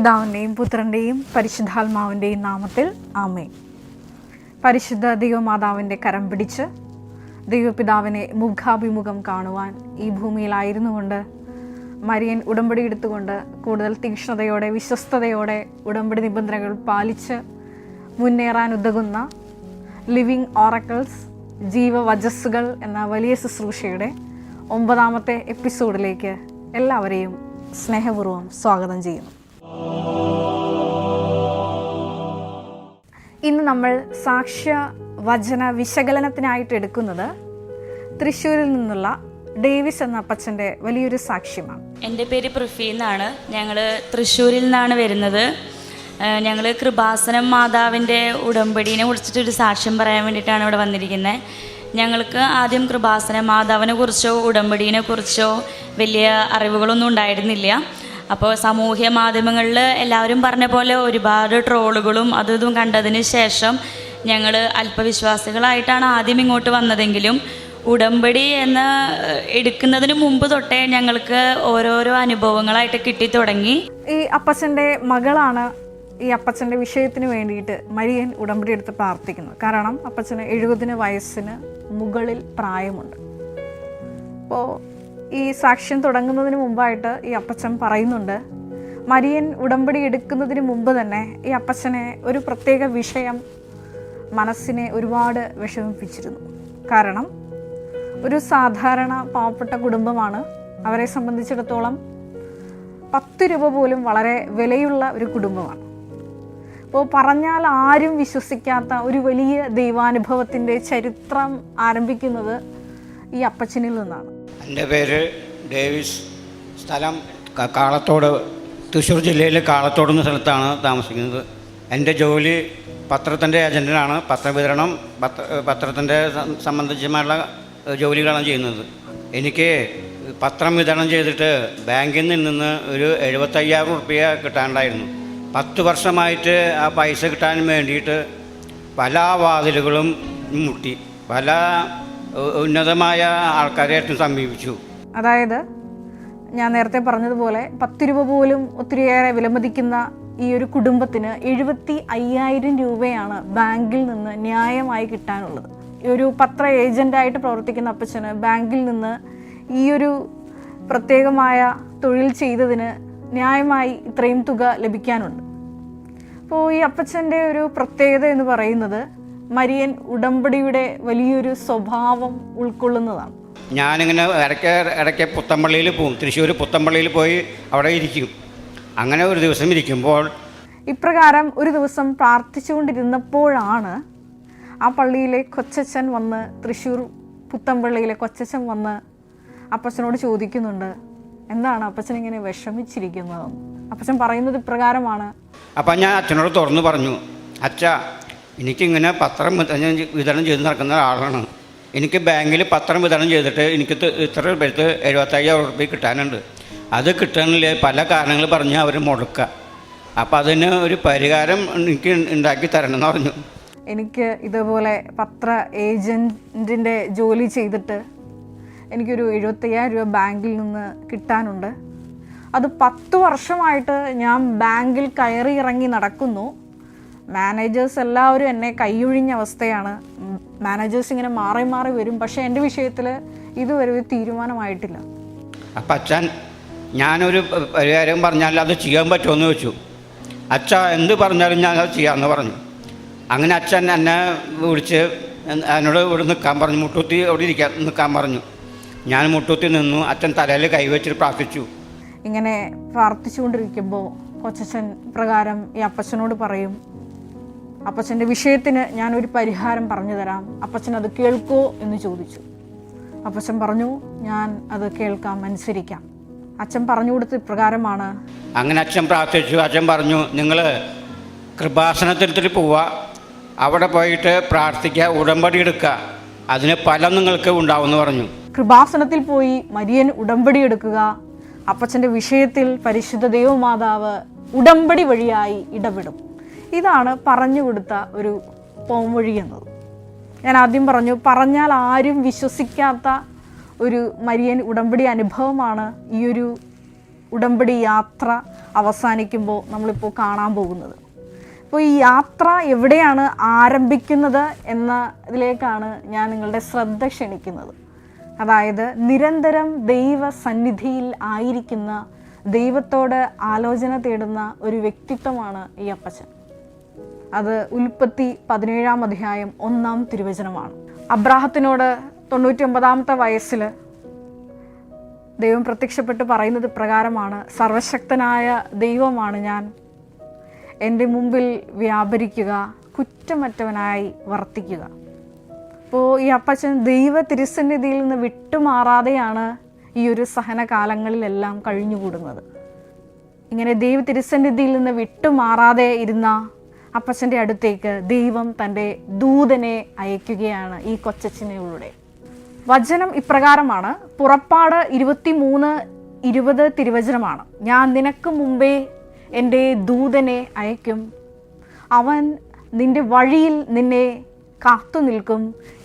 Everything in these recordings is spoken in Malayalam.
പിതാവിൻ്റെയും പുത്രൻ്റെയും പരിശുദ്ധാത്മാവിൻ്റെയും നാമത്തിൽ ആമേൻ. പരിശുദ്ധ ദൈവമാതാവിൻ്റെ കരം പിടിച്ച് ദൈവപിതാവിനെ മുഖാഭിമുഖം കാണുവാൻ ഈ ഭൂമിയിലായിരുന്നു കൊണ്ട് മരിയൻ ഉടമ്പടി എടുത്തുകൊണ്ട് കൂടുതൽ തീക്ഷ്ണതയോടെ വിശ്വസ്തയോടെ ഉടമ്പടി നിബന്ധനകൾ പാലിച്ച് മുന്നേറാൻ ഉതകുന്ന ലിവിങ് ഓറക്കിൾസ് ജീവവചസ്സുകൾ എന്ന വലിയ ശുശ്രൂഷയുടെ 9ാമത്തെ എപ്പിസോഡിലേക്ക് എല്ലാവരെയും സ്നേഹപൂർവ്വം സ്വാഗതം ചെയ്യുന്നു. ഇന്ന് നമ്മൾ സാക്ഷ്യ വചന വിശകലനത്തിനായിട്ട് എടുക്കുന്നത് തൃശ്ശൂരിൽ നിന്നുള്ള ഡേവിസ് എന്ന അപ്പച്ചൻ്റെ വലിയൊരു സാക്ഷ്യമാണ്. എൻ്റെ പേര് പൃഥ്വി എന്നാണ്. ഞങ്ങൾ തൃശ്ശൂരിൽ നിന്നാണ് വരുന്നത്. ഞങ്ങൾ കൃപാസനം മാതാവിൻ്റെ ഉടമ്പടീനെ കുറിച്ചിട്ടൊരു സാക്ഷ്യം പറയാൻ വേണ്ടിയിട്ടാണ് ഇവിടെ വന്നിരിക്കുന്നത്. ഞങ്ങൾക്ക് ആദ്യം കൃപാസന മാതാവിനെ കുറിച്ചോ ഉടമ്പടീനെ കുറിച്ചോ വലിയ അറിവുകളൊന്നും ഉണ്ടായിരുന്നില്ല. അപ്പോൾ സാമൂഹ്യ മാധ്യമങ്ങളിൽ എല്ലാവരും പറഞ്ഞ പോലെ ഒരുപാട് ട്രോളുകളും അതും ഇതും കണ്ടതിന് ശേഷം ഞങ്ങൾ അല്പവിശ്വാസികളായിട്ടാണ് ആദ്യം ഇങ്ങോട്ട് വന്നതെങ്കിലും ഉടമ്പടി എടുക്കുന്നതിന് മുമ്പ് തൊട്ടേ ഞങ്ങൾക്ക് ഓരോരോ അനുഭവങ്ങളായിട്ട് കിട്ടിത്തുടങ്ങി. ഈ അപ്പച്ചൻ്റെ മകളാണ് ഈ അപ്പച്ചൻ്റെ വിഷയത്തിന് വേണ്ടിയിട്ട് മരിയൻ ഉടമ്പടി എടുത്ത് പ്രാർത്ഥിക്കുന്നത്. കാരണം അപ്പച്ചന് 70 വയസ്സിന് മുകളിൽ പ്രായമുണ്ട്. അപ്പോൾ ഈ സാക്ഷ്യം തുടങ്ങുന്നതിന് മുമ്പായിട്ട് ഈ അപ്പച്ചൻ പറയുന്നുണ്ട്, മരിയൻ ഉടമ്പടി എടുക്കുന്നതിന് മുമ്പ് തന്നെ ഈ അപ്പച്ചനെ ഒരു പ്രത്യേക വിഷയം മനസ്സിനെ ഒരുപാട് വിഷമിപ്പിച്ചിരുന്നു. കാരണം ഒരു സാധാരണ പാവപ്പെട്ട കുടുംബമാണ്. അവരെ സംബന്ധിച്ചിടത്തോളം 10 രൂപ പോലും വളരെ വിലയുള്ള ഒരു കുടുംബമാണ്. അപ്പോൾ പറഞ്ഞാൽ ആരും വിശ്വസിക്കാത്ത ഒരു വലിയ ദൈവാനുഭവത്തിൻ്റെ ചരിത്രം ആരംഭിക്കുന്നത് ഈ അപ്പച്ചനിൽ നിന്നാണ്. എൻ്റെ പേര് ഡേവിസ്, സ്ഥലം കാളത്തോട്, തൃശ്ശൂർ ജില്ലയിലെ കാളത്തോട് എന്ന സ്ഥലത്താണ് താമസിക്കുന്നത്. എൻ്റെ ജോലി പത്രത്തിൻ്റെ ഏജൻറ്റിനാണ്. പത്രവിതരണം, പത്രത്തിൻ്റെ സംബന്ധിച്ചുള്ള ജോലികളാണ് ചെയ്യുന്നത്. എനിക്ക് പത്രം വിതരണം ചെയ്തിട്ട് ബാങ്കിൽ നിന്ന് ഒരു 75,000 റുപ്യ കിട്ടാനുണ്ടായിരുന്നു. 10 വർഷമായിട്ട് ആ പൈസ കിട്ടാൻ വേണ്ടിയിട്ട് പല വാതിലുകളും മുട്ടി, പല ഉന്നതമായ ആൾക്കാരെയായിട്ടും സമീപിച്ചു. അതായത് ഞാൻ നേരത്തെ പറഞ്ഞതുപോലെ 10 രൂപ പോലും ഒത്തിരിയേറെ വിലമതിക്കുന്ന ഈ ഒരു കുടുംബത്തിന് 75,000 രൂപയാണ് ബാങ്കിൽ നിന്ന് ന്യായമായി കിട്ടാനുള്ളത്. ഈ ഒരു പത്ര ഏജൻ്റായിട്ട് പ്രവർത്തിക്കുന്ന അപ്പച്ചന് ബാങ്കിൽ നിന്ന് ഈ ഒരു പ്രത്യേകമായ തൊഴിൽ ചെയ്തതിന് ന്യായമായി ഇത്രയും തുക ലഭിക്കാനുണ്ട്. അപ്പോൾ ഈ അപ്പച്ചൻ്റെ ഒരു പ്രത്യേകത എന്ന് പറയുന്നത് മരിയൻ ഉടമ്പടിയുടെ വലിയൊരു സ്വഭാവം ഉൾക്കൊള്ളുന്നതാണ്. ഞാനിങ്ങനെ ഇടയ്ക്ക് പുത്തമ്പള്ളിയിൽ പോകും. തൃശ്ശൂർ പുത്തമ്പള്ളിയിൽ പോയി അവിടെ ഇരിക്കും. അങ്ങനെ ഒരു ദിവസം ഇരിക്കുമ്പോൾ ഇപ്രകാരം ഒരു ദിവസം പ്രാർത്ഥിച്ചുകൊണ്ടിരുന്നപ്പോഴാണ് ആ പള്ളിയിലെ കൊച്ചച്ഛൻ വന്ന്, തൃശ്ശൂർ പുത്തമ്പള്ളിയിലെ കൊച്ചച്ഛൻ വന്ന് അപ്പച്ചനോട് ചോദിക്കുന്നുണ്ട്, എന്താണ് അപ്പച്ചൻ ഇങ്ങനെ വിഷമിച്ചിരിക്കുന്നതെന്ന്. അപ്പച്ചൻ പറയുന്നത് ഇപ്രകാരമാണ്. അപ്പം ഞാൻ അച്ഛനോട് തുറന്നു പറഞ്ഞു, അച്ഛാ, എനിക്കിങ്ങനെ പത്രം വിതരണം ചെയ്ത് നടക്കുന്ന ആളാണ്. എനിക്ക് ബാങ്കിൽ പത്രം വിതരണം ചെയ്തിട്ട് എനിക്ക് ഇത്ര പേർക്ക് 75,000 റുപ്യ കിട്ടാനുണ്ട്. അത് കിട്ടാനില്ല, പല കാരണങ്ങൾ പറഞ്ഞ് അവർ മുടക്കുക. അപ്പം അതിന് ഒരു പരിഹാരം എനിക്ക് ഉണ്ടാക്കി തരണം എന്ന് പറഞ്ഞു. എനിക്ക് ഇതുപോലെ പത്ര ഏജൻറ്റിൻ്റെ ജോലി ചെയ്തിട്ട് എനിക്കൊരു 75,000 രൂപ ബാങ്കിൽ നിന്ന് കിട്ടാനുണ്ട്. അത് 10 വർഷമായിട്ട് ഞാൻ ബാങ്കിൽ കയറി ഇറങ്ങി നടക്കുന്നു. മാനേജേഴ്സ് എല്ലാവരും എന്നെ കൈയൊഴിഞ്ഞ അവസ്ഥയാണ്. മാനേജേഴ്സ് ഇങ്ങനെ മാറി മാറി വരും. പക്ഷേ എൻ്റെ വിഷയത്തിൽ ഇതുവരെ ഒരു തീരുമാനമായിട്ടില്ല. അപ്പം അച്ഛൻ, ഞാനൊരു പരിഹാരം പറഞ്ഞാൽ അത് ചെയ്യാൻ പറ്റുമെന്ന് ചോദിച്ചു. അച്ഛ എന്ത് പറഞ്ഞാലും ഞാൻ അത് ചെയ്യാമെന്ന് പറഞ്ഞു. അങ്ങനെ അച്ഛൻ എന്നെ വിളിച്ച് എന്നോട് ഇവിടെ നിൽക്കാൻ പറഞ്ഞു, മുട്ടൂത്തി അവിടെ നിൽക്കാൻ പറഞ്ഞു. ഞാൻ മുട്ടൂത്തി നിന്നു. അച്ഛൻ തലയിൽ കൈവച്ചിട്ട് പ്രാർത്ഥിച്ചു. ഇങ്ങനെ പ്രാർത്ഥിച്ചുകൊണ്ടിരിക്കുമ്പോൾ കൊച്ചച്ഛൻ പ്രകാരം ഈ അപ്പച്ചനോട് പറയും, അപ്പച്ചൻ്റെ വിഷയത്തിന് ഞാനൊരു പരിഹാരം പറഞ്ഞു തരാം, അപ്പച്ചൻ അത് കേൾക്കോ എന്ന് ചോദിച്ചു. അപ്പച്ചൻ പറഞ്ഞു, ഞാൻ അത് കേൾക്കാം, അനുസരിക്കാം. അച്ഛൻ പറഞ്ഞു കൊടുത്ത ഇപ്രകാരമാണ്. അങ്ങനെ അച്ഛൻ പ്രാർത്ഥിച്ചു. അച്ഛൻ പറഞ്ഞു, നിങ്ങൾ കൃപാസനത്തിൽ പോവുക, അവിടെ പോയിട്ട് പ്രാർത്ഥിക്കുക, ഉടമ്പടി എടുക്കുക, അതിന് ഫലം നിങ്ങൾക്ക് ഉണ്ടാവുമെന്ന് പറഞ്ഞു. കൃപാസനത്തിൽ പോയി മരിയൻ ഉടമ്പടി എടുക്കുക, അപ്പച്ചൻ്റെ വിഷയത്തിൽ പരിശുദ്ധ ദൈവമാതാവ് ഉടമ്പടി വഴിയായി ഇടപെടും. ഇതാണ് പറഞ്ഞു കൊടുത്ത ഒരു പോംവഴി എന്നത്. ഞാൻ ആദ്യം പറഞ്ഞു, പറഞ്ഞാൽ ആരും വിശ്വസിക്കാത്ത ഒരു മരിയൻ ഉടമ്പടി അനുഭവമാണ് ഈ ഒരു ഉടമ്പടി യാത്ര അവസാനിക്കുമ്പോൾ നമ്മളിപ്പോൾ കാണാൻ പോകുന്നത്. അപ്പോൾ ഈ യാത്ര എവിടെയാണ് ആരംഭിക്കുന്നത് എന്നതിലേക്കാണ് ഞാൻ നിങ്ങളുടെ ശ്രദ്ധ ക്ഷണിക്കുന്നത്. അതായത് നിരന്തരം ദൈവസന്നിധിയിൽ ആയിരിക്കുന്ന, ദൈവത്തോട് ആലോചന തേടുന്ന ഒരു വ്യക്തിത്വമാണ് ഈ അപ്പച്ചൻ. അത് ഉൽപ്പത്തി 17-ാം അധ്യായം 1-ാം തിരുവചനമാണ്. അബ്രാഹത്തിനോട് 99-ാമത്തെ വയസ്സിൽ ദൈവം പ്രത്യക്ഷപ്പെട്ട് പറയുന്നത് പ്രകാരമാണ്, സർവശക്തനായ ദൈവമാണ് ഞാൻ, എൻ്റെ മുമ്പിൽ വ്യാപരിക്കുക, കുറ്റമറ്റവനായി വർത്തിക്കുക. അപ്പോൾ ഈ അപ്പച്ചൻ ദൈവ തിരുസന്നിധിയിൽ നിന്ന് വിട്ടുമാറാതെയാണ് ഈ ഒരു സഹനകാലങ്ങളിലെല്ലാം കഴിഞ്ഞുകൂടുന്നത്. ഇങ്ങനെ ദൈവ തിരുസന്നിധിയിൽ നിന്ന് വിട്ടുമാറാതെ ഇരുന്ന അപ്പച്ചൻ്റെ അടുത്തേക്ക് ദൈവം തൻ്റെ ദൂതനെ അയക്കുകയാണ് ഈ കൊച്ചച്ഛനിലൂടെ. വചനം ഇപ്രകാരമാണ്. പുറപ്പാട് 23:20 തിരുവചനമാണ്. ഞാൻ നിനക്ക് മുമ്പേ എൻ്റെ ദൂതനെ അയക്കും, അവൻ നിൻ്റെ വഴിയിൽ നിന്നെ കാത്തു നിൽക്കും,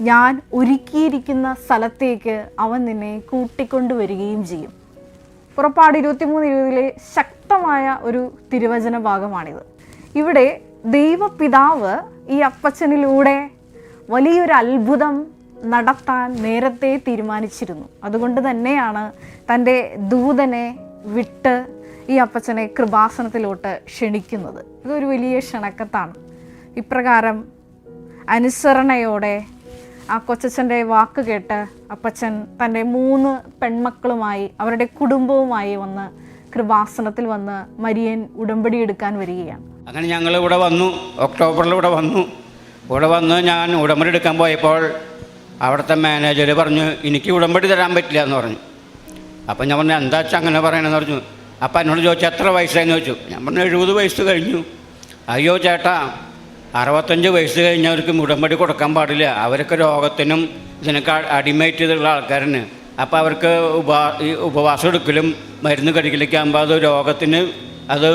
ഞാൻ ഒരുക്കിയിരിക്കുന്ന സ്ഥലത്തേക്ക് അവൻ നിന്നെ കൂട്ടിക്കൊണ്ടുവരികയും ചെയ്യും. പുറപ്പാട് 23:20 ശക്തമായ ഒരു തിരുവചന ഭാഗമാണിത്. ഇവിടെ ദൈവപിതാവ് ഈ അപ്പച്ചനിലൂടെ വലിയൊരു അത്ഭുതം നടത്താൻ നേരത്തെ തീരുമാനിച്ചിരുന്നു. അതുകൊണ്ട് തന്നെയാണ് തൻ്റെ ദൂതനെ വിട്ട് ഈ അപ്പച്ചനെ കൃപാസനത്തിലോട്ട് ക്ഷണിക്കുന്നത്. ഇതൊരു വലിയ ക്ഷണക്കത്താണ്. ഇപ്രകാരം അനുസരണയോടെ ആ കൊച്ചച്ഛൻ്റെ വാക്ക് കേട്ട് അപ്പച്ചൻ തൻ്റെ 3 പെൺമക്കളുമായി അവരുടെ കുടുംബവുമായി വന്ന് കൃപാസനത്തിൽ വന്ന് മരിയൻ ഉടമ്പടി എടുക്കാൻ വരികയാണ്. അങ്ങനെ ഞങ്ങൾ ഇവിടെ വന്നു. ഒക്ടോബറിൽ ഇവിടെ വന്ന് ഞാൻ ഉടമ്പടി എടുക്കാൻ പോയപ്പോൾ അവിടുത്തെ മാനേജർ പറഞ്ഞു, എനിക്ക് ഉടമ്പടി തരാൻ പറ്റില്ല എന്ന് പറഞ്ഞു. അപ്പം ഞാൻ പറഞ്ഞു, എന്താ വെച്ചാൽ അങ്ങനെ പറയണമെന്ന് പറഞ്ഞു. അപ്പം എന്നോട് ചോദിച്ചു, എത്ര വയസ്സായെന്ന് ചോദിച്ചു. ഞാൻ പറഞ്ഞു, 70 വയസ്സ് കഴിഞ്ഞു. അയ്യോ ചേട്ടാ, 65 വയസ്സ് കഴിഞ്ഞവർക്ക് ഉടമ്പടി കൊടുക്കാൻ പാടില്ല, അവരൊക്കെ രോഗത്തിനും ഇതിനൊക്കെ അടിമേറ്റ് ചെയ്തുള്ള ആൾക്കാരാണ്. അപ്പോൾ അവർക്ക് ഉപവാസം എടുക്കലും മരുന്ന് കഴിക്കലൊക്കെ ആകുമ്പോൾ അത് രോഗത്തിന് അത്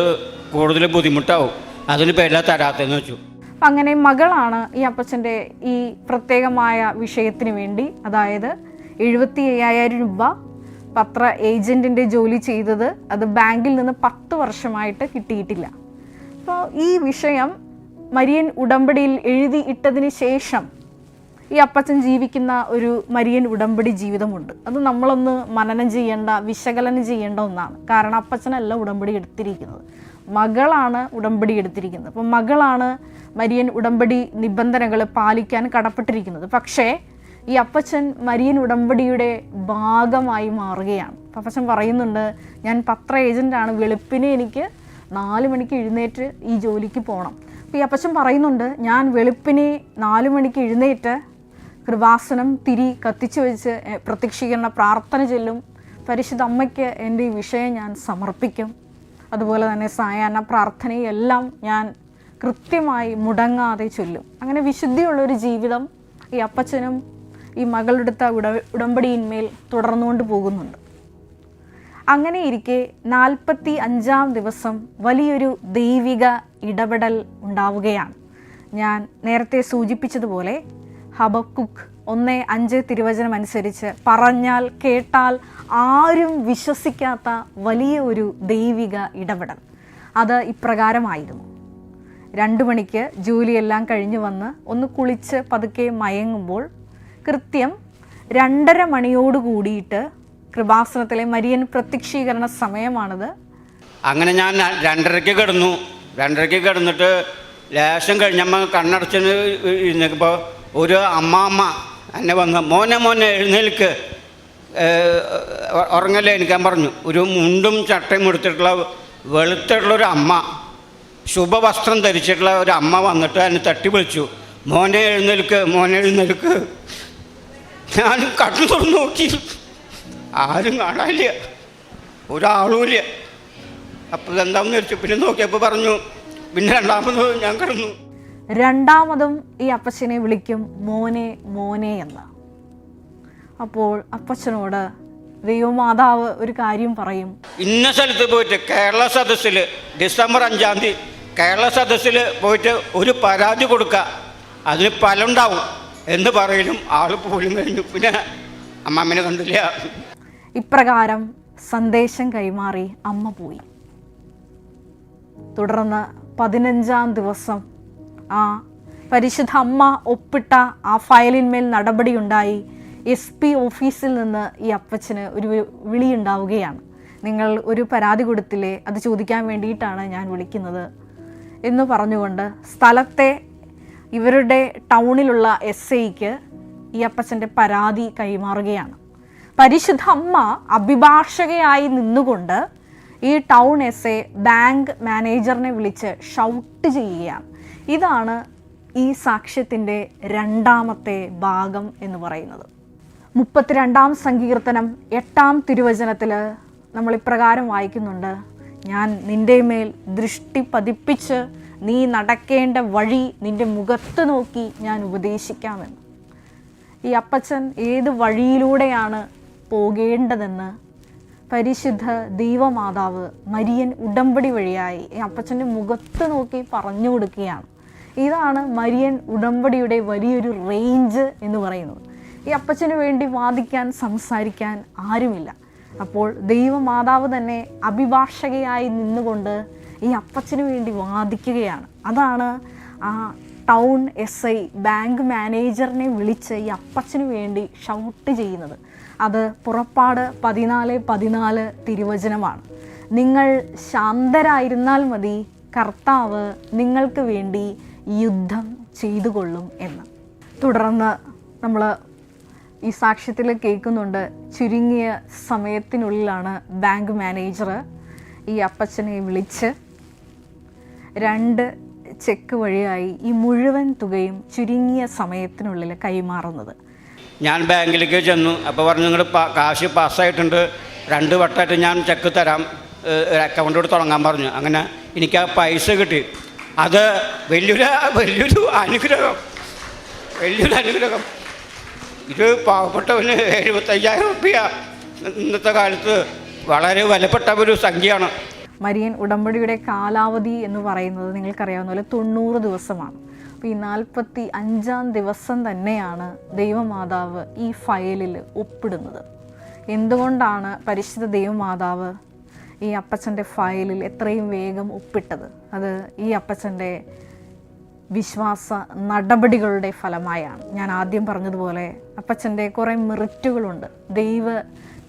കൂടുതൽ ബുദ്ധിമുട്ടാവും, അതിന് പേരിലാണ് തരാത്തതെന്ന് വെച്ചു. അപ്പം അങ്ങനെ മകളാണ് ഈ അപ്പച്ചൻ്റെ ഈ പ്രത്യേകമായ വിഷയത്തിന് വേണ്ടി, അതായത് 75,000 രൂപ പത്ര ഏജൻറ്റിൻ്റെ ജോലി ചെയ്തത് അത് ബാങ്കിൽ നിന്ന് 10 വർഷമായിട്ട് കിട്ടിയിട്ടില്ല. അപ്പോൾ ഈ വിഷയം മരിയൻ ഉടമ്പടിയിൽ എഴുതി ഇട്ടതിന് ശേഷം ഈ അപ്പച്ചൻ ജീവിക്കുന്ന ഒരു മരിയൻ ഉടമ്പടി ജീവിതമുണ്ട്. അത് നമ്മളൊന്ന് മനനം ചെയ്യേണ്ട, വിശകലനം ചെയ്യേണ്ട ഒന്നാണ്. കാരണം അപ്പച്ചനല്ല ഉടമ്പടി എടുത്തിരിക്കുന്നത്, മകളാണ് ഉടമ്പടി എടുത്തിരിക്കുന്നത്. അപ്പം മകളാണ് മരിയൻ ഉടമ്പടി നിബന്ധനകൾ പാലിക്കാൻ കടപ്പെട്ടിരിക്കുന്നത്. പക്ഷേ ഈ അപ്പച്ചൻ മരിയൻ ഉടമ്പടിയുടെ ഭാഗമായി മാറുകയാണ്. അപ്പച്ചൻ പറയുന്നുണ്ട്, ഞാൻ പത്ര ഏജൻ്റാണ്, വെളുപ്പിനെ എനിക്ക് 4 മണിക്ക് എഴുന്നേറ്റ് ഈ ജോലിക്ക് പോകണം. അപ്പോൾ ഈ അപ്പച്ചൻ പറയുന്നുണ്ട്, ഞാൻ വെളുപ്പിനെ 4 മണിക്ക് എഴുന്നേറ്റ് കൃപാസനം തിരി കത്തിച്ചു വെച്ച് പ്രത്യക്ഷീകരണ പ്രാർത്ഥന ചൊല്ലും, പരിശുദ്ധ അമ്മയ്ക്ക് എൻ്റെ ഈ വിഷയം ഞാൻ സമർപ്പിക്കും, അതുപോലെ തന്നെ സായാഹ്ന പ്രാർത്ഥനയെല്ലാം ഞാൻ കൃത്യമായി മുടങ്ങാതെ ചൊല്ലും. അങ്ങനെ വിശുദ്ധിയുള്ളൊരു ജീവിതം ഈ അപ്പച്ചനും ഈ മകളെടുത്ത ഉടമ്പടിയിന്മേൽ തുടർന്നുകൊണ്ട് പോകുന്നുണ്ട്. അങ്ങനെ ഇരിക്കെ 45-ാം ദിവസം വലിയൊരു ദൈവിക ഇടപെടൽ ഉണ്ടാവുകയാണ്. ഞാൻ നേരത്തെ സൂചിപ്പിച്ചതുപോലെ ഹബക്കുക്ക് 1:5 തിരുവചനം അനുസരിച്ച് പറഞ്ഞാൽ കേട്ടാൽ ആരും വിശ്വസിക്കാത്ത വലിയ ഒരു ദൈവിക ഇടപെടൽ. അത് ഇപ്രകാരമായിരുന്നു. 2 മണിക്ക് ജോലിയെല്ലാം കഴിഞ്ഞ് വന്ന് ഒന്ന് കുളിച്ച് പതുക്കെ മയങ്ങുമ്പോൾ കൃത്യം 2:30 മണിയോട് കൂടിയിട്ട് കൃപാസനത്തിലെ മരിയൻ പ്രത്യക്ഷീകരണ സമയമാണിത്. അങ്ങനെ ഞാൻ 2:30-ക്ക് കിടന്നു. 2:30-ക്ക് കിടന്നിട്ട് ലേശം കഴിഞ്ഞമ്മ കണ്ണടച്ച് ഇരുന്നപ്പോൾ ഒരു അമ്മാമ്മ എന്നെ വന്ന്, മോനെ എഴുന്നേൽക്ക്, ഉറങ്ങല്ലേ എനിക്കാൻ പറഞ്ഞു. ഒരു മുണ്ടും ചട്ടയും എടുത്തിട്ടുള്ള വെളുത്തിട്ടുള്ളൊരു അമ്മ, ശുഭവസ്ത്രം ധരിച്ചിട്ടുള്ള ഒരു അമ്മ വന്നിട്ട് എന്നെ തട്ടി വിളിച്ചു, മോനെ എഴുന്നേൽക്ക്. ഞാൻ കണ്ണു തുറന്നു നോക്കി, ആരും കാണാനില്ല, ഒരാളുമില്ല. അപ്പോൾ എന്താണെന്ന് വെച്ചു. പിന്നെ നോക്കിയപ്പോൾ പറഞ്ഞു, പിന്നെ രണ്ടാമത് ഞാൻ കിടന്നു. രണ്ടാമതും ഈ അപ്പച്ചനെ വിളിക്കും മോനെ എന്ന്. അപ്പോൾ അപ്പച്ചനോട് ദൈവമാതാവ് ഒരു കാര്യം പറയും. ഇന്ന സ്ഥലത്ത് പോയിട്ട് കേരള സദസ്സിൽ ഡിസംബർ 5-ാം തീയതി കേരള സദസ്സിൽ പോയിട്ട് ഒരു പരാതി കൊടുക്കുക, അതിന് ഫലം ഉണ്ടാവും എന്ന് പറയലും ആൾ പോലും കഴിഞ്ഞു. പിന്നെ അമ്മമ്മനെ കണ്ടില്ല. ഇപ്രകാരം സന്ദേശം കൈമാറി അമ്മ പോയി. തുടർന്ന് 15-ാം ദിവസം ആ പരിശുദ്ധ അമ്മ ഒപ്പിട്ട ആ ഫയലിന്മേൽ നടപടിയുണ്ടായി. SP ഓഫീസിൽ നിന്ന് ഈ അപ്പച്ചന് ഒരു വിളിയുണ്ടാവുകയാണ്. നിങ്ങൾ ഒരു പരാതി കൊടുത്തില്ലേ, അത് ചോദിക്കാൻ വേണ്ടിയിട്ടാണ് ഞാൻ വിളിക്കുന്നത് എന്ന് പറഞ്ഞുകൊണ്ട് സ്ഥലത്തെ ഇവരുടെ ടൗണിലുള്ള SIക്ക് ഈ അപ്പച്ചൻ്റെ പരാതി കൈമാറുകയാണ്. പരിശുദ്ധ അമ്മ അഭിഭാഷകയായി നിന്നുകൊണ്ട് ഈ ടൗൺ SI ബാങ്ക് മാനേജറിനെ വിളിച്ച് ഷൗട്ട് ചെയ്യുകയാണ്. ഇതാണ് ഈ സാക്ഷ്യത്തിൻ്റെ രണ്ടാമത്തെ ഭാഗം എന്ന് പറയുന്നത്. 32-ാം സങ്കീർത്തനം 8-ാം തിരുവചനത്തിൽ നമ്മൾ ഇപ്രകാരം വായിക്കുന്നുണ്ട്: ഞാൻ നിൻ്റെ മേൽ ദൃഷ്ടി പതിപ്പിച്ച് നീ നടക്കേണ്ട വഴി നിൻ്റെ മുഖത്ത് നോക്കി ഞാൻ ഉപദേശിക്കാമെന്ന്. ഈ അപ്പച്ചൻ ഏത് വഴിയിലൂടെയാണ് പോകേണ്ടതെന്ന് പരിശുദ്ധ ദൈവമാതാവ് മരിയൻ ഉടമ്പടി വഴിയായി ഈ അപ്പച്ചൻ്റെ മുഖത്ത് നോക്കി പറഞ്ഞു കൊടുക്കുകയാണ്. ഇതാണ് മരിയൻ ഉടമ്പടിയുടെ വലിയൊരു റേഞ്ച് എന്ന് പറയുന്നത്. ഈ അപ്പച്ചന് വേണ്ടി വാദിക്കാൻ സംസാരിക്കാൻ ആരുമില്ല. അപ്പോൾ ദൈവമാതാവ് തന്നെ അഭിഭാഷകയായി നിന്നുകൊണ്ട് ഈ അപ്പച്ചന് വേണ്ടി വാദിക്കുകയാണ്. അതാണ് ആ ടൗൺ SI ബാങ്ക് മാനേജറിനെ വിളിച്ച് ഈ അപ്പച്ചന് വേണ്ടി ഷൗട്ട് ചെയ്യുന്നത്. അത് പുറപ്പാട് 14:14 തിരുവചനമാണ്. നിങ്ങൾ ശാന്തരായിരുന്നാൽ മതി, കർത്താവ് നിങ്ങൾക്ക് വേണ്ടി യുദ്ധം ചെയ്തുകൊള്ളും എന്ന്. തുടർന്ന് നമ്മൾ ഈ സാക്ഷ്യത്തിൽ കേൾക്കുന്നുണ്ട്, ചുരുങ്ങിയ സമയത്തിനുള്ളിലാണ് ബാങ്ക് മാനേജർ ഈ അപ്പച്ചനെ വിളിച്ച് 2 ചെക്ക് വഴിയായി ഈ മുഴുവൻ തുകയും ചുരുങ്ങിയ സമയത്തിനുള്ളിൽ കൈമാറുന്നത്. ഞാൻ ബാങ്കിലേക്ക് ചെന്നു. അപ്പോൾ പറഞ്ഞു, നിങ്ങൾ കാശ് പാസ്സായിട്ടുണ്ട്, 2 വട്ടമായിട്ട് ഞാൻ ചെക്ക് തരാം, അക്കൗണ്ടോട് തുടങ്ങാൻ പറഞ്ഞു. അങ്ങനെ എനിക്ക് ആ പൈസ കിട്ടി. അത് വലിയൊരു അനുഗ്രഹം, വലിയൊരു അനുഗ്രഹം. ഇത് പാവപ്പെട്ടവന് 75,000 രൂപ ഇന്നത്തെ കാലത്ത് വളരെ വിലപ്പെട്ട ഒരു സംഖ്യയാണ്. മരിയൻ ഉടമ്പടിയുടെ കാലാവധി എന്ന് പറയുന്നത് നിങ്ങൾക്കറിയാവുന്ന പോലെ 90 ദിവസമാണ്. അപ്പോൾ ഈ 45-ാം ദിവസം തന്നെയാണ് ദൈവമാതാവ് ഈ ഫയലിൽ ഒപ്പിടുന്നത്. എന്തുകൊണ്ടാണ് പരിശുദ്ധ ദൈവമാതാവ് ഈ അപ്പച്ചൻ്റെ ഫയലിൽ എത്രയും വേഗം ഒപ്പിട്ടത്? അത് ഈ അപ്പച്ചൻ്റെ വിശ്വാസ നടപടികളുടെ ഫലമായാണ്. ഞാൻ ആദ്യം പറഞ്ഞതുപോലെ അപ്പച്ചൻ്റെ കുറേ മെറിറ്റുകളുണ്ട്. ദൈവ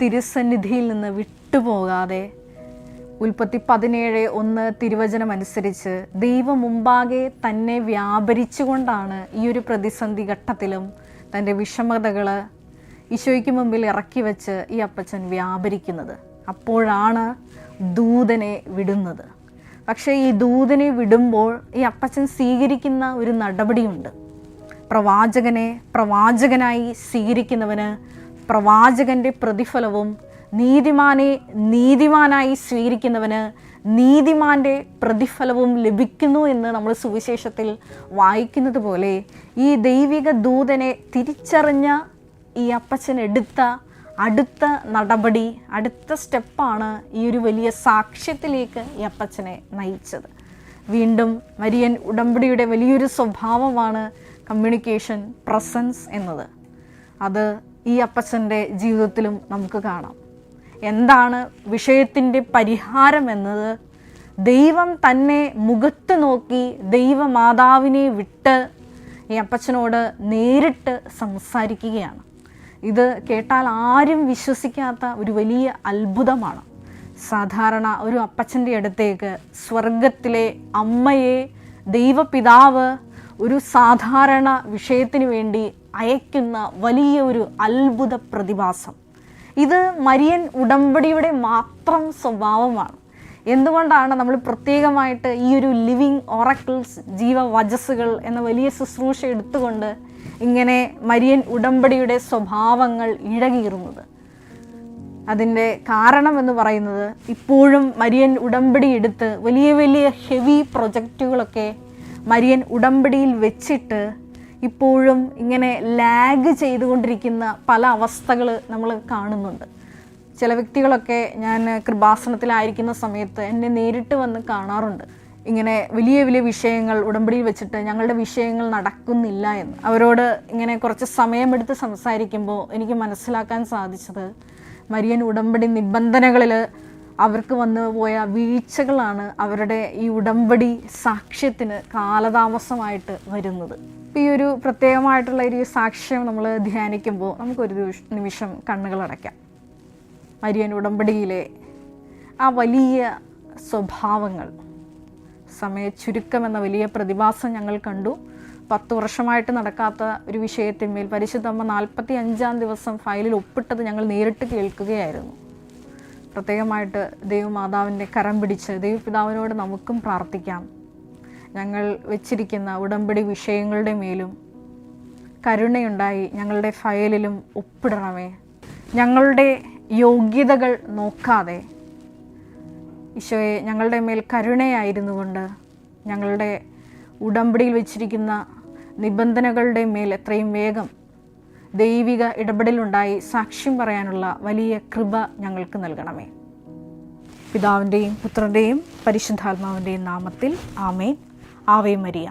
തിരുസന്നിധിയിൽ നിന്ന് വിട്ടുപോകാതെ ഉൽപ്പത്തി 17:1 തിരുവചനം അനുസരിച്ച് ദൈവം മുമ്പാകെ തന്നെ വ്യാപരിച്ചുകൊണ്ടാണ് ഈ ഒരു പ്രതിസന്ധി ഘട്ടത്തിലും തൻ്റെ വിഷമതകൾ ഈശോയ്ക്ക് മുമ്പിൽ ഇറക്കി വെച്ച് ഈ അപ്പച്ചൻ വ്യാപരിക്കുന്നത്. അപ്പോഴാണ് ദൂതനെ വിടുന്നത്. പക്ഷേ ഈ ദൂതനെ വിടുമ്പോൾ ഈ അപ്പച്ചൻ സ്വീകരിക്കുന്ന ഒരു നടപടിയുണ്ട്. പ്രവാചകനെ പ്രവാചകനായി സ്വീകരിക്കുന്നവന് പ്രവാചകൻ്റെ പ്രതിഫലവും, നീതിമാനെ നീതിമാനായി സ്വീകരിക്കുന്നവന് നീതിമാൻ്റെ പ്രതിഫലവും ലഭിക്കുന്നു എന്ന് നമ്മൾ സുവിശേഷത്തിൽ വായിക്കുന്നത് പോലെ ഈ ദൈവിക ദൂതനെ തിരിച്ചറിഞ്ഞ ഈ അപ്പച്ചൻ എടുത്ത അടുത്ത നടപടി, അടുത്ത സ്റ്റെപ്പാണ് ഈ ഒരു വലിയ സാക്ഷ്യത്തിലേക്ക് ഈ അപ്പച്ചനെ നയിച്ചത്. വീണ്ടും മരിയൻ ഉടമ്പടിയുടെ വലിയൊരു സ്വഭാവമാണ് കമ്മ്യൂണിക്കേഷൻ, പ്രസൻസ് എന്നത്. അത് ഈ അപ്പച്ചൻ്റെ ജീവിതത്തിലും നമുക്ക് കാണാം. എന്താണ് വിഷയത്തിൻ്റെ പരിഹാരം എന്നത് ദൈവം തന്നെ മുഖത്ത് നോക്കി ദൈവമാതാവിനെ വിട്ട് ഈ അപ്പച്ചനോട് നേരിട്ട് സംസാരിക്കുകയാണ്. ഇത് കേട്ടാൽ ആരും വിശ്വസിക്കാത്ത ഒരു വലിയ അത്ഭുതമാണ്. സാധാരണ ഒരു അപ്പച്ചൻ്റെ അടുത്തേക്ക് സ്വർഗത്തിലെ അമ്മയെ ദൈവപിതാവ് ഒരു സാധാരണ വിഷയത്തിന് വേണ്ടി അയക്കുന്ന വലിയ ഒരു അത്ഭുത പ്രതിഭാസം. ഇത് മരിയൻ ഉടമ്പടിയുടെ മാത്രം സ്വഭാവമാണ്. എന്തുകൊണ്ടാണ് നമ്മൾ പ്രത്യേകമായിട്ട് ഈ ഒരു ലിവിങ് ഓറക്കിൾസ്, ജീവവചസ്സുകൾ എന്ന വലിയ ശുശ്രൂഷ എടുത്തുകൊണ്ട് ഇങ്ങനെ മരിയൻ ഉടമ്പടിയുടെ സ്വഭാവങ്ങൾ ഇഴകീറുന്നത്? അതിൻ്റെ കാരണമെന്ന് പറയുന്നത് ഇപ്പോഴും മരിയൻ ഉടമ്പടി എടുത്ത് വലിയ വലിയ ഹെവി പ്രൊജക്റ്റുകളൊക്കെ മരിയൻ ഉടമ്പടിയിൽ വെച്ചിട്ട് ഇപ്പോഴും ഇങ്ങനെ ലാഗ് ചെയ്തുകൊണ്ടിരിക്കുന്ന പല അവസ്ഥകൾ നമ്മൾ കാണുന്നുണ്ട്. ചില വ്യക്തികളൊക്കെ ഞാൻ കൃപാസനത്തിലായിരിക്കുന്ന സമയത്ത് എന്നെ നേരിട്ട് വന്ന് കാണാറുണ്ട്. ഇങ്ങനെ വലിയ വലിയ വിഷയങ്ങൾ ഉടമ്പടിയിൽ വെച്ചിട്ട് ഞങ്ങളുടെ വിഷയങ്ങൾ നടക്കുന്നില്ല എന്ന്. അവരോട് ഇങ്ങനെ കുറച്ച് സമയമെടുത്ത് സംസാരിക്കുമ്പോൾ എനിക്ക് മനസ്സിലാക്കാൻ സാധിച്ചത് മരിയൻ ഉടമ്പടി നിബന്ധനകളിൽ അവർക്ക് വന്നു പോയ വീഴ്ചകളാണ് അവരുടെ ഈ ഉടമ്പടി സാക്ഷ്യത്തിന് കാലതാമസമായിട്ട് വരുന്നത്. ഈ ഒരു പ്രത്യേകമായിട്ടുള്ള ഒരു സാക്ഷ്യം നമ്മൾ ധ്യാനിക്കുമ്പോൾ നമുക്കൊരു നിമിഷം കണ്ണുകളടയ്ക്കാം. മരിയൻ ഉടമ്പടിയിലെ ആ വലിയ സ്വഭാവങ്ങൾ, സമയച്ചുരുക്കം എന്ന വലിയ പ്രതിഭാസം ഞങ്ങൾ കണ്ടു. 10 വർഷമായിട്ട് നടക്കാത്ത ഒരു വിഷയത്തിന്മേൽ പരിശുദ്ധമ്മ 45-ാം ദിവസം ഫയലിൽ ഒപ്പിട്ടത് ഞങ്ങൾ നേരിട്ട് കേൾക്കുകയായിരുന്നു. പ്രത്യേകമായിട്ട് ദൈവമാതാവിൻ്റെ കരം പിടിച്ച് ദൈവപിതാവിനോട് നമുക്കും പ്രാർത്ഥിക്കാം. ഞങ്ങൾ വെച്ചിരിക്കുന്ന ഉടമ്പടി വിഷയങ്ങളുടെ മേലും കരുണയുണ്ടായി ഞങ്ങളുടെ ഫയലിലും ഒപ്പിടണമേ. ഞങ്ങളുടെ യോഗ്യതകൾ നോക്കാതെ ഈശോയെ ഞങ്ങളുടെ മേൽ കരുണയായിരുന്നു കൊണ്ട് ഞങ്ങളുടെ ഉടമ്പടിയിൽ വെച്ചിരിക്കുന്ന നിബന്ധനകളുടെ മേൽ എത്രയും വേഗം ദൈവിക ഇടപെടലുണ്ടായി സാക്ഷ്യം പറയാനുള്ള വലിയ കൃപ ഞങ്ങൾക്ക് നൽകണമേ. പിതാവിൻ്റെയും പുത്രൻ്റെയും പരിശുദ്ധാത്മാവിൻ്റെയും നാമത്തിൽ ആമേൻ. Ave Maria.